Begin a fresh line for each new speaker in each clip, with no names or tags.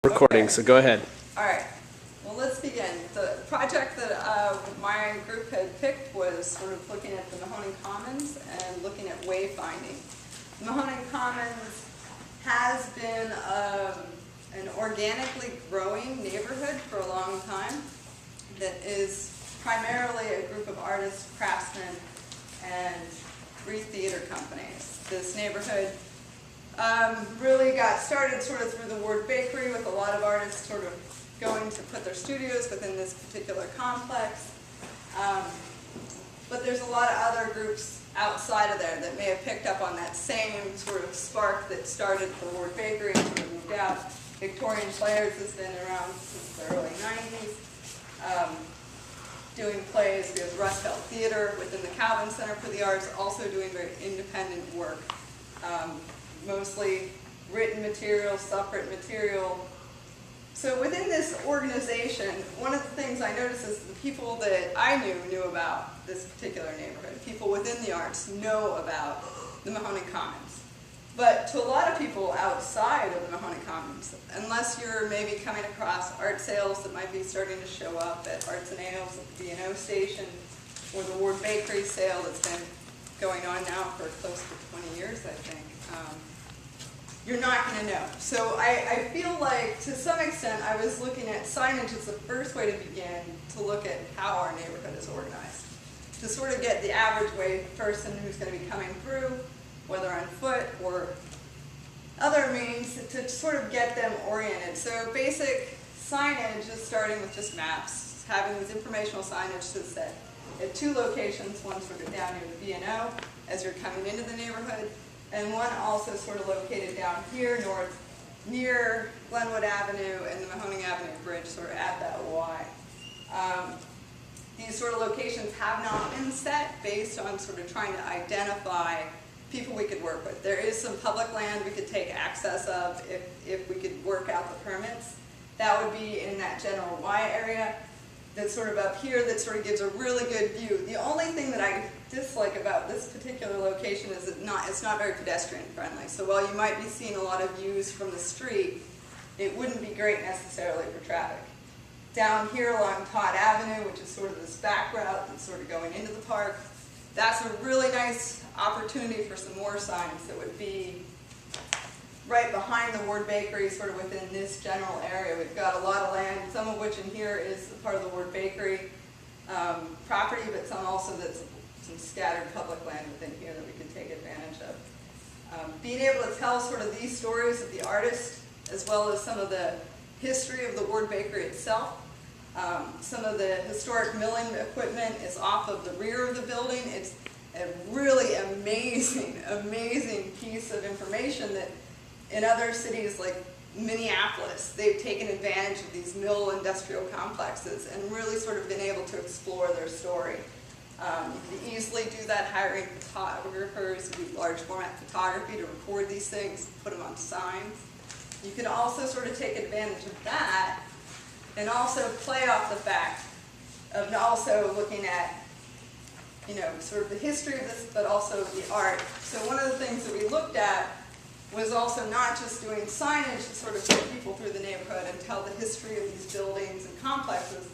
Recording,
Okay.
so go ahead.
All right. Well, let's begin. The project that my group had picked was sort of looking at the Mahoning Commons and looking at wayfinding. The Mahoning Commons has been an organically growing neighborhood for a long time that is primarily a group of artists, craftsmen, and 3 theater companies. This neighborhood really got started sort of through the Ward Bakery, with a lot of artists sort of going to put their studios within this particular complex. But there's a lot of other groups outside of there that may have picked up on that same sort of spark that started the Ward Bakery and sort of moved out. Victorian Players has been around since the early 90s, doing plays. We have Rustfeld Theater within the Covelli Centre for the Arts, also doing very independent work. Mostly written material, self-written material. So within this organization, one of the things I noticed is the people that I knew about this particular neighborhood. People within the arts know about the Mahoning Commons. But to a lot of people outside of the Mahoning Commons, unless you're maybe coming across art sales that might be starting to show up at Arts and Ales at the B&O station, or the Ward Bakery sale that's been going on now for close to 20 years, I think. You're not going to know. So I feel like, to some extent, I was looking at signage as the first way to begin to look at how our neighborhood is organized. To sort of get the average way person who's going to be coming through, whether on foot or other means, to sort of get them oriented. So basic signage is starting with just maps, having these informational signage that said at 2 locations, one sort of down near the B&O as you're coming into the neighborhood, and one also sort of located down here north near Glenwood Avenue and the Mahoning Avenue Bridge, sort of at that Y. These sort of locations have not been set based on sort of trying to identify people we could work with. There is some public land we could take access of if we could work out the permits. That would be in that general Y area. That's sort of up here, that sort of gives a really good view. The only thing that I dislike about this particular location is it's not very pedestrian friendly. So while you might be seeing a lot of views from the street, it wouldn't be great necessarily for traffic. Down here along Todd Avenue, which is sort of this back route that's sort of going into the park, that's a really nice opportunity for some more signs that would be right behind the Ward Bakery, sort of within this general area. We've got a lot of land, some of which in here is part of the Ward Bakery property, but some also that's some scattered public land within here that we could take advantage of. Being able to tell sort of these stories of the artist, as well as some of the history of the Ward Bakery itself. Some of the historic milling equipment is off of the rear of the building. It's a really amazing, amazing piece of information that in other cities like Minneapolis, they've taken advantage of these mill industrial complexes and really sort of been able to explore their story. You can easily do that hiring photographers who do large format photography to record these things, put them on signs. You can also sort of take advantage of that and also play off the fact of also looking at, sort of the history of this, but also the art. So one of the things that we looked at was also not just doing signage to sort of get people through the neighborhood and tell the history of these buildings and complexes,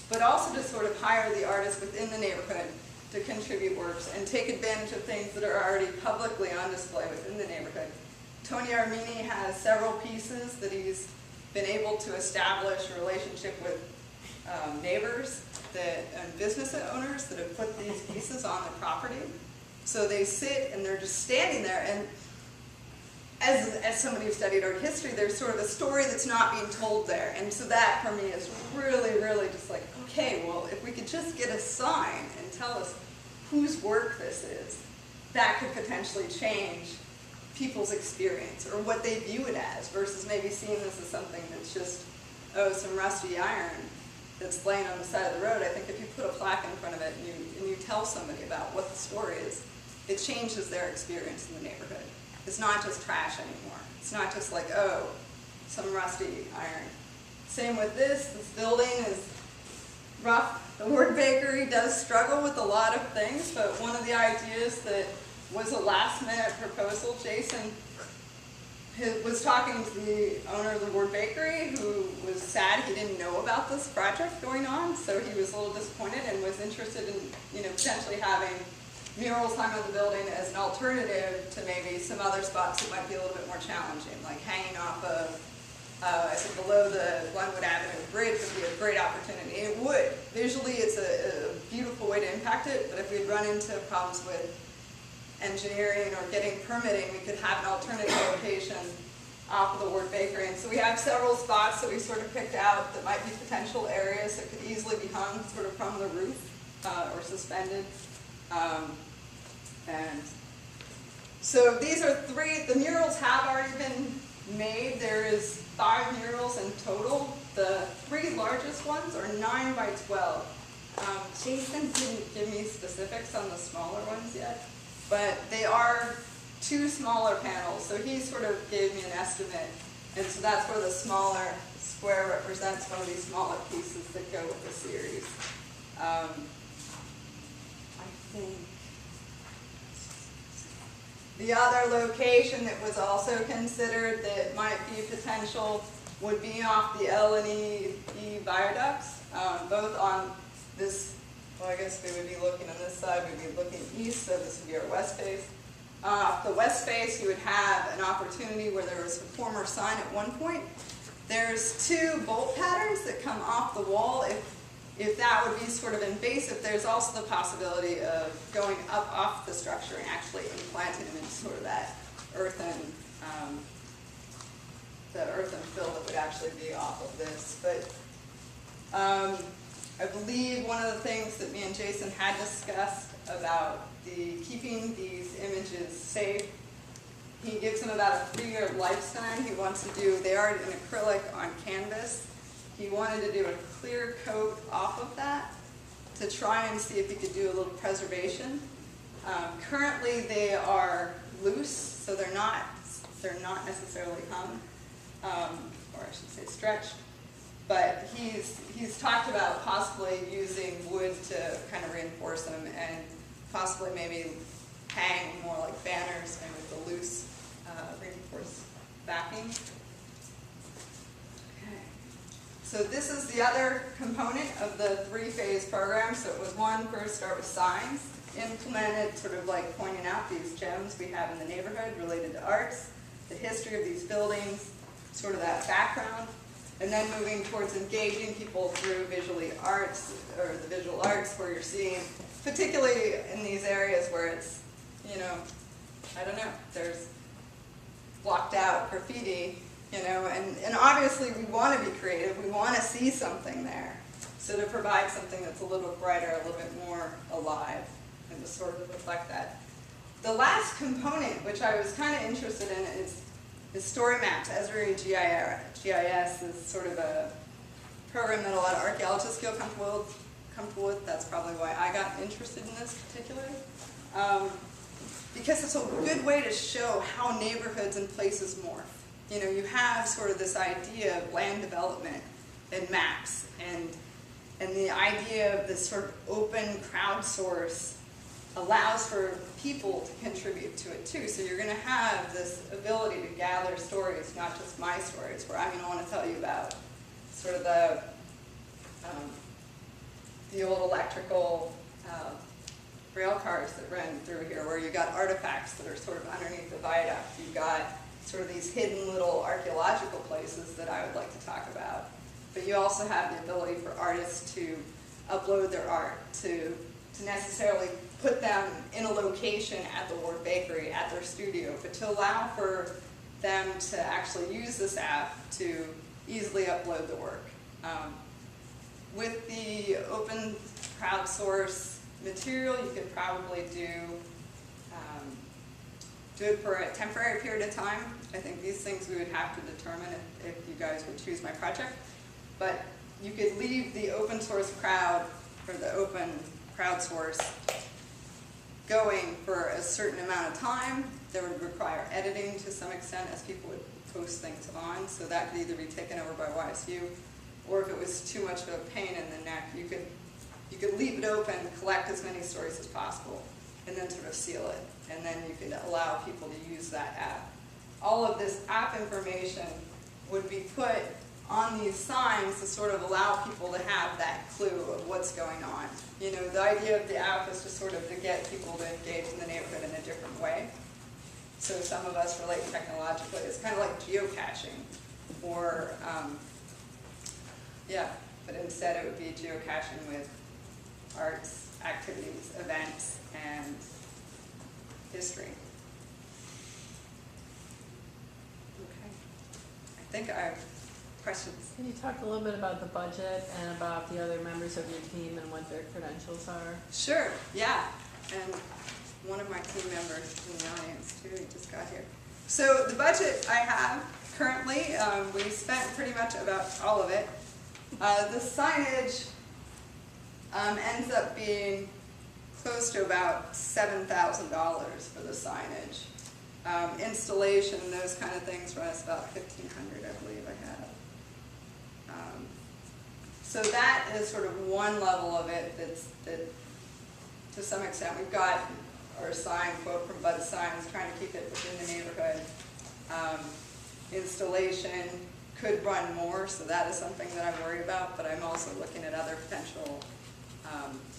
but also to sort of hire the artists within the neighborhood to contribute works and take advantage of things that are already publicly on display within the neighborhood. Tony Armini has several pieces that he's been able to establish a relationship with neighbors and business owners that have put these pieces on their property. So they sit and they're just standing there, and as somebody who studied art history, there's sort of a story that's not being told there. And so that for me is really, really just like, okay, well, if we could just get a sign and tell us whose work this is, that could potentially change people's experience or what they view it as, versus maybe seeing this as something that's just, oh, some rusty iron that's laying on the side of the road. I think if you put a plaque in front of it and you tell somebody about what the story is, it changes their experience in the neighborhood. It's not just trash anymore. It's not just like, oh, some rusty iron. Same with this building is rough. The Ward Bakery does struggle with a lot of things, but one of the ideas that was a last-minute proposal, Jason was talking to the owner of the Ward Bakery, who was sad he didn't know about this project going on, so he was a little disappointed and was interested in, potentially having murals hung on the building as an alternative to maybe some other spots that might be a little bit more challenging, like hanging off of, I said below the Glenwood Avenue Bridge would be a great opportunity. It would. Visually, it's a beautiful way to impact it, but if we'd run into problems with engineering or getting permitting, we could have an alternative location off of the Ward Bakery. And so we have several spots that we sort of picked out that might be potential areas that could easily be hung sort of from the roof or suspended. And so these are three. The murals have already been made. There is 5 murals in total. The 3 largest ones are 9 by 12. Jason didn't give me specifics on the smaller ones yet, but they are 2 smaller panels. So he sort of gave me an estimate, and so that's where the smaller square represents one of these smaller pieces that go with the series. I think the other location that was also considered that might be potential would be off the L&E viaducts, both on this, well, I guess we would be looking on this side, we'd be looking east, so this would be our west face. Off the west face, you would have an opportunity where there was a former sign at one point. There's 2 bolt patterns that come off the wall. If that would be sort of invasive, there's also the possibility of going up off the structure and actually implanting them into sort of that earthen fill that would actually be off of this. But I believe one of the things that me and Jason had discussed about keeping these images safe, he gives them about a 3-year lifespan. He wants to do, they are in acrylic on canvas. He wanted to do a clear coat off of that to try and see if he could do a little preservation. Currently they are loose, so they're not necessarily hung, or I should say stretched. But he's talked about possibly using wood to kind of reinforce them and possibly maybe hang more like banners and with the loose reinforced backing. So this is the other component of the 3-phase program. So it was one, first start with signs, implemented sort of like pointing out these gems we have in the neighborhood related to arts, the history of these buildings, sort of that background, and then moving towards engaging people through visual arts where you're seeing, particularly in these areas where it's, I don't know, there's blocked out graffiti, and obviously we want to be creative, we want to see something there. So to provide something that's a little brighter, a little bit more alive, and to sort of reflect that. The last component, which I was kind of interested in, is story maps. Esri GIS is sort of a program that a lot of archaeologists feel comfortable with. That's probably why I got interested in this particularly. Because it's a good way to show how neighborhoods and places morph. You have sort of this idea of land development and maps, and the idea of this sort of open crowdsource allows for people to contribute to it too. So you're going to have this ability to gather stories, not just my stories, where I'm going to want to tell you about sort of the old electrical rail cars that ran through here, where you got artifacts that are sort of underneath the viaduct. You've got sort of these hidden little archaeological places that I would like to talk about. But you also have the ability for artists to upload their art, to necessarily put them in a location at the Ward Bakery, at their studio, but to allow for them to actually use this app to easily upload the work. With the open crowdsource material, you could probably do it for a temporary period of time. I think these things we would have to determine if you guys would choose my project. But you could leave the open source crowd, or the open crowdsource, going for a certain amount of time. There would require editing to some extent as people would post things on, so that could either be taken over by YSU, or if it was too much of a pain in the neck, you could leave it open, collect as many stories as possible, and then sort of seal it. And then you could allow people to use that app all of this app information would be put on these signs to sort of allow people to have that clue of what's going on. You know, the idea of the app is just sort of to get people to engage in the neighborhood in a different way. So some of us relate technologically. It's kind of like geocaching, or yeah, but instead it would be geocaching with arts, activities, events, and history. Okay, I think I have questions.
Can you talk a little bit about the budget and about the other members of your team and what their credentials are?
Sure, yeah, and one of my team members in the audience too, he just got here. So the budget I have currently, we spent pretty much about all of it. The signage ends up being close to about $7,000 for the signage. Installation and those kind of things run us about $1,500, I believe I have. So that is sort of one level of it that to some extent we've got our sign quote from Bud Signs, trying to keep it within the neighborhood. Installation could run more, so that is something that I worry about, but I'm also looking at other potential.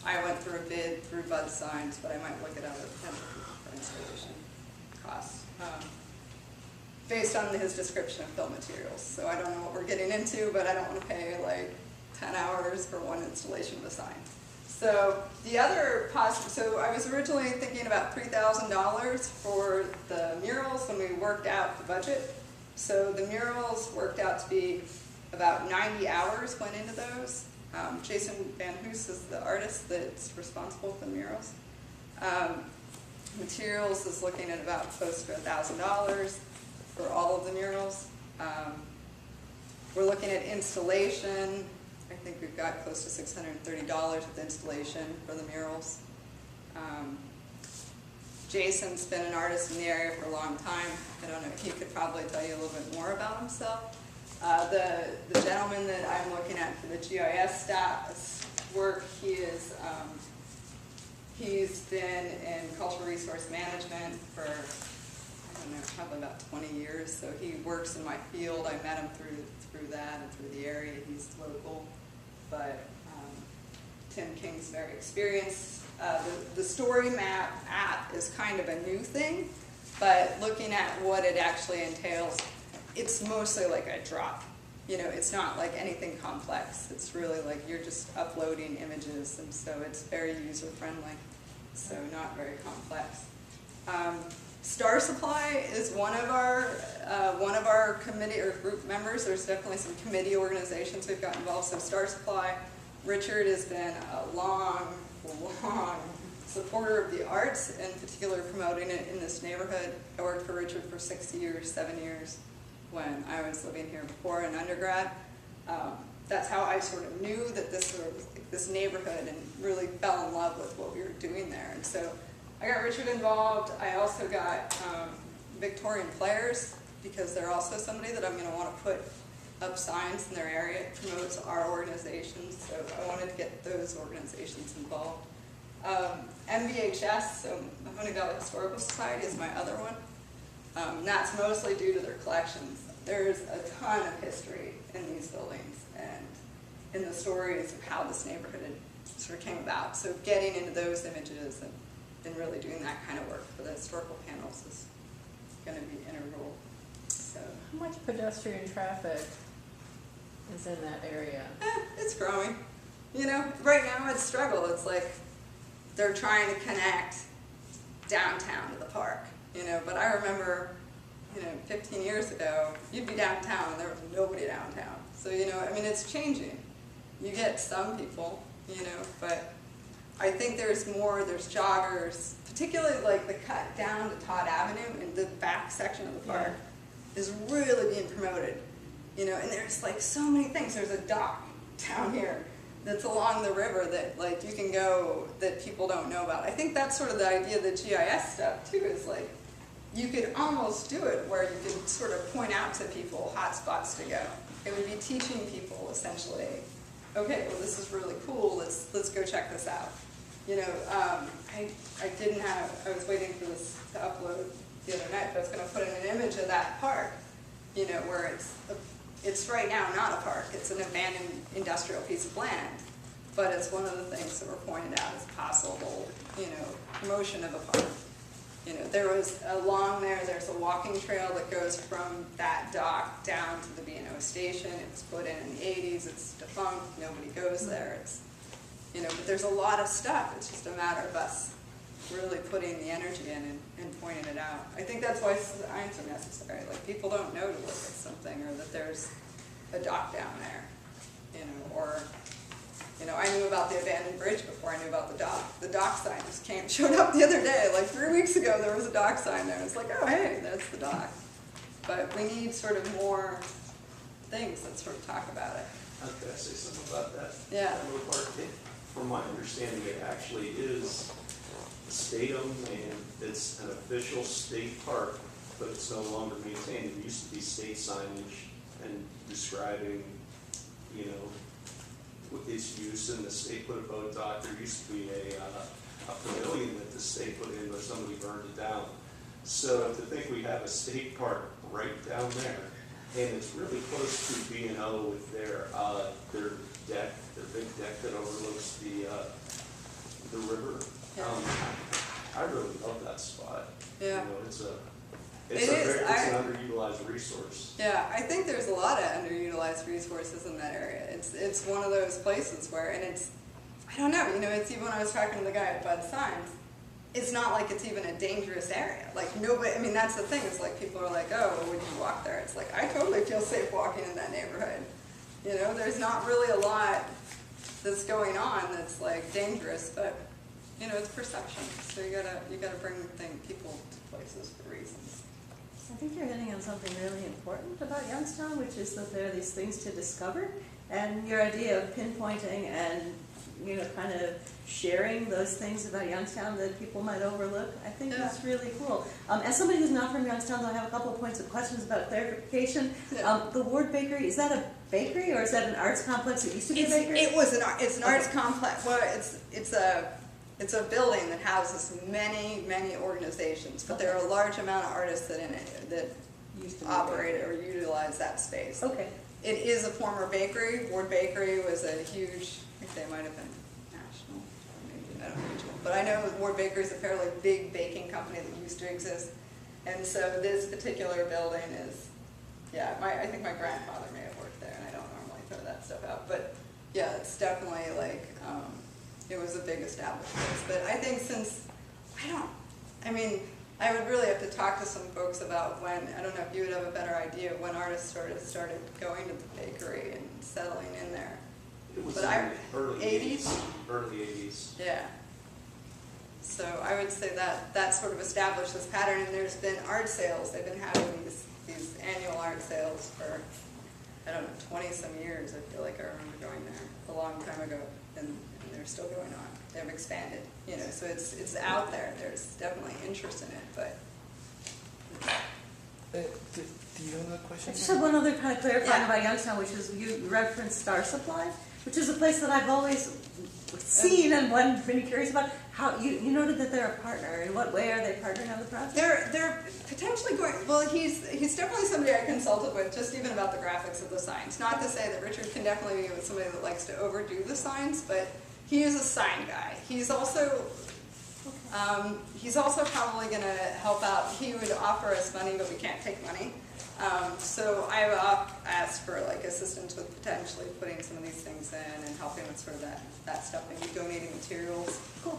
I went through a bid through Bud Signs, but I might look at other potential for installation costs. Based on his description of fill materials. So I don't know what we're getting into, but I don't want to pay like 10 hours for one installation of a sign. So the other so I was originally thinking about $3,000 for the murals when we worked out the budget. So the murals worked out to be about 90 hours went into those. Jason Van Hoos is the artist that's responsible for the murals. Materials is looking at about close to $1,000 for all of the murals. We're looking at installation. I think we've got close to $630 with installation for the murals. Jason's been an artist in the area for a long time. I don't know, he could probably tell you a little bit more about himself. The gentleman that I'm looking at for the GIS staff work, he's been in cultural resource management for, I don't know, probably about 20 years. So he works in my field. I met him through that and through the area. He's local, but Tim King's very experienced. The story map app is kind of a new thing, but looking at what it actually entails, it's mostly like a drop. You know, it's not like anything complex. It's really like you're just uploading images, and so it's very user-friendly, so not very complex. Star Supply is one of our committee or group members. There's definitely some committee organizations we've got involved. So Star Supply, Richard has been a long supporter of the arts, in particular promoting it in this neighborhood. I worked for Richard for 7 years when I was living here before in undergrad. That's how I sort of knew that this neighborhood, and really fell in love with what we were doing there. And so I got Richard involved. I also got Victorian Players, because they're also somebody that I'm going to want to put up signs in their area. It promotes our organizations, so I wanted to get those organizations involved. MVHS, so Mahoney Valley Historical Society, is my other one. That's mostly due to their collections. There's a ton of history in these buildings and in the stories of how this neighborhood sort of came about. So getting into those images and really doing that kind of work for the historical panels is going to be integral. So,
how much pedestrian traffic is in that area?
It's growing. You know, right now it's a struggle. It's like they're trying to connect downtown to the park. You know, but I remember, 15 years ago, you'd be downtown and there was nobody downtown. So, I mean, it's changing. You get some people, but I think there's joggers, particularly like the cut down to Todd Avenue in the back section of the park is really being promoted. And there's like so many things. There's a dock down here that's along the river that like you can go that people don't know about. I think that's sort of the idea of the GIS stuff too, is like you could almost do it where you could sort of point out to people hot spots to go. It would be teaching people essentially, okay, well this is really cool, let's go check this out. I was waiting for this to upload the other night, but I was gonna put in an image of that park, you know, where it's right now not a park, it's an abandoned industrial piece of land, but it's one of the things that were pointed out as possible, you know, promotion of a park. You know, there was along there's a walking trail that goes from that dock down to the B&O station. It was put in the 80s, it's defunct, nobody goes there. It's, you know, but there's a lot of stuff. It's just a matter of us really putting the energy in and pointing it out. I think that's why signs are necessary. Like, people don't know to look at something, or that there's a dock down there, you know, or, you know, I knew about the abandoned bridge before I knew about the dock. The dock sign just showed up the other day, like 3 weeks ago there was a dock sign there. It's like, oh hey, that's the dock. But we need sort of more things that sort of talk about it.
Could I say something about that?
Yeah.
That little park? From my understanding, it actually is state-owned land. It's an official state park, but it's no longer maintained. There used to be state signage and describing, you know, its use, and the state put a boat dock. There used to be a pavilion that the state put in, but somebody burned it down. So to think we have a state park right down there, and it's really close to B&O with their deck, their big deck that overlooks the river.
Yeah.
I really love that spot.
Yeah.
You know, it's
It is.
an underutilized resource.
Yeah, I think there's a lot of underutilized resources in that area. It's one of those places where, and it's, I don't know, you know, it's even when I was talking to the guy at Bud Signs, it's not like it's even a dangerous area. Like, nobody, I mean, that's the thing, it's like people are like, oh, well, would you walk there? It's like, I totally feel safe walking in that neighborhood. You know, there's not really a lot that's going on that's like dangerous, but, you know, it's perception. So you gotta bring people to places for reasons.
I think you're hitting on something really important about Youngstown, which is that there are these things to discover, and your idea of pinpointing and, you know, kind of sharing those things about Youngstown that people might overlook, I think that's really cool. As somebody who's not from Youngstown, though, I have a couple of points of questions about clarification.
Yeah.
The Ward Bakery, is that a bakery or is that an arts complex? It used to be a bakery?
It's an arts complex. Well, it's a building that houses many organizations, but there are a large amount of artists that
Used to be
operate or utilize that space.
Okay.
It is a former bakery. Ward Bakery was a huge, I think they might have been national, maybe not regional, but I know Ward Bakery is a fairly big baking company that used to exist. And so this particular building is, yeah, I think my grandfather may have worked there, and I don't normally throw that stuff out, but yeah, it's definitely like, it was a big established place. But I think I would really have to talk to some folks about when, I don't know if you would have a better idea of when artists started going to the bakery and settling in there.
It was
But
in the early
80s?
Early 80s.
Yeah. So I would say that sort of established this pattern, and there's been art sales. They've been having these annual art sales for, I don't know, 20-some years. I feel like I remember going there a long time ago, and they're still going on. They've expanded, you know, so it's out there. There's definitely interest in it, but.
Do you have a question?
I just have one other kind of clarifying
Yeah.
about Youngstown, which is you referenced Star Supply, which is a place that I've always seen and been curious about. How you noted that they're a partner. In what way are they partnering on the project?
They're potentially going, well, he's definitely somebody I consulted with, just even about the graphics of the signs. Not to say that Richard can definitely be with somebody that likes to overdo the signs, but he is a sign guy. He's also probably going to help out. He would offer us money, but we can't take money. So I've asked for like assistance with potentially putting some of these things in and helping with sort of that stuff, maybe donating materials.
Cool.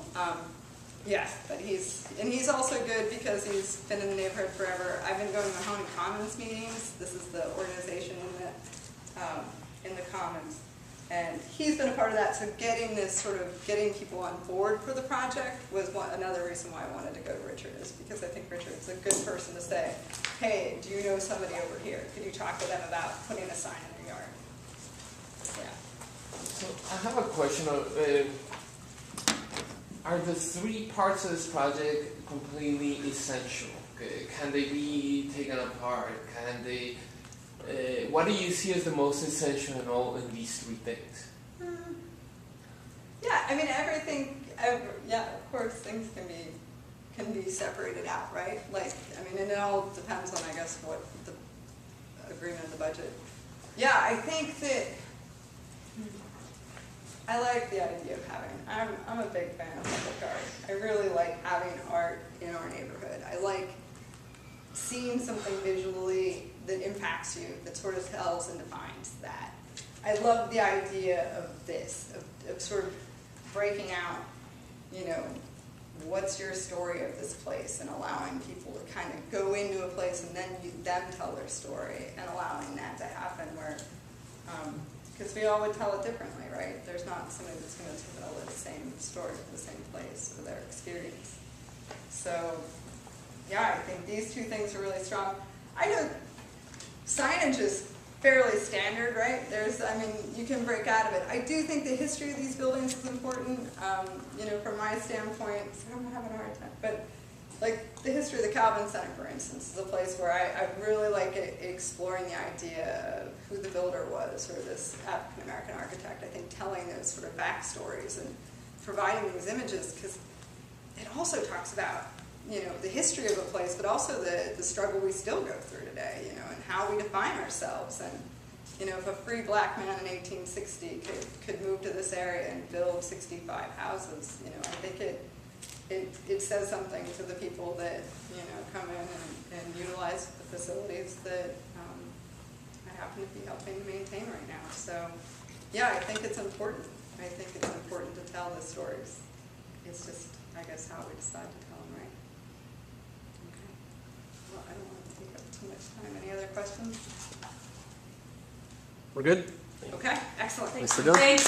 Yeah, but he's also good because he's been in the neighborhood forever. I've been going to Mahoney Commons meetings. This is the organization in the Commons. And he's been a part of that, so getting people on board for the project was another reason why I wanted to go to Richard, is because I think Richard's a good person to say, hey, do you know somebody over here? Could you talk to them about putting a sign in their yard? Yeah.
So I have a question. Are the three parts of this project completely essential? Can they be taken apart? Can they? What do you see as the most essential in these three things?
Yeah, I mean everything. Yeah, of course things can can be separated out, right? Like, I mean, and it all depends on, I guess, what the agreement of the budget. Yeah, I think that I like the idea of having, I'm a big fan of public art. I really like having art in our neighborhood. I like seeing something visually that impacts you, that sort of tells and defines that. I love the idea of this, of sort of breaking out, you know, what's your story of this place, and allowing people to kind of go into a place and then them tell their story, and allowing that to happen where, because we all would tell it differently, right? There's not somebody that's going to tell the same story for the same place or their experience. So, yeah, I think these two things are really strong. I know signage is fairly standard, right? There's, I mean, you can break out of it. I do think the history of these buildings is important. You know, from my standpoint, I'm having a hard time, but like the history of the Covelli Centre, for instance, is a place where I really like exploring the idea of who the builder was, or this African-American architect. I think telling those sort of backstories and providing these images, because it also talks about, you know, the history of a place, but also the struggle we still go through today, you know, and how we define ourselves. And, you know, if a free black man in 1860 could move to this area and build 65 houses, you know, I think it says something to the people that, you know, come in and utilize the facilities that I happen to be helping maintain right now. So, yeah, I think it's important. I think it's important to tell the stories. It's just, I guess, how we decide to tell them, right? Okay. Well, I don't want to take up too much time. Any other questions?
We're good?
Okay, excellent.
Nicely done.
Thanks.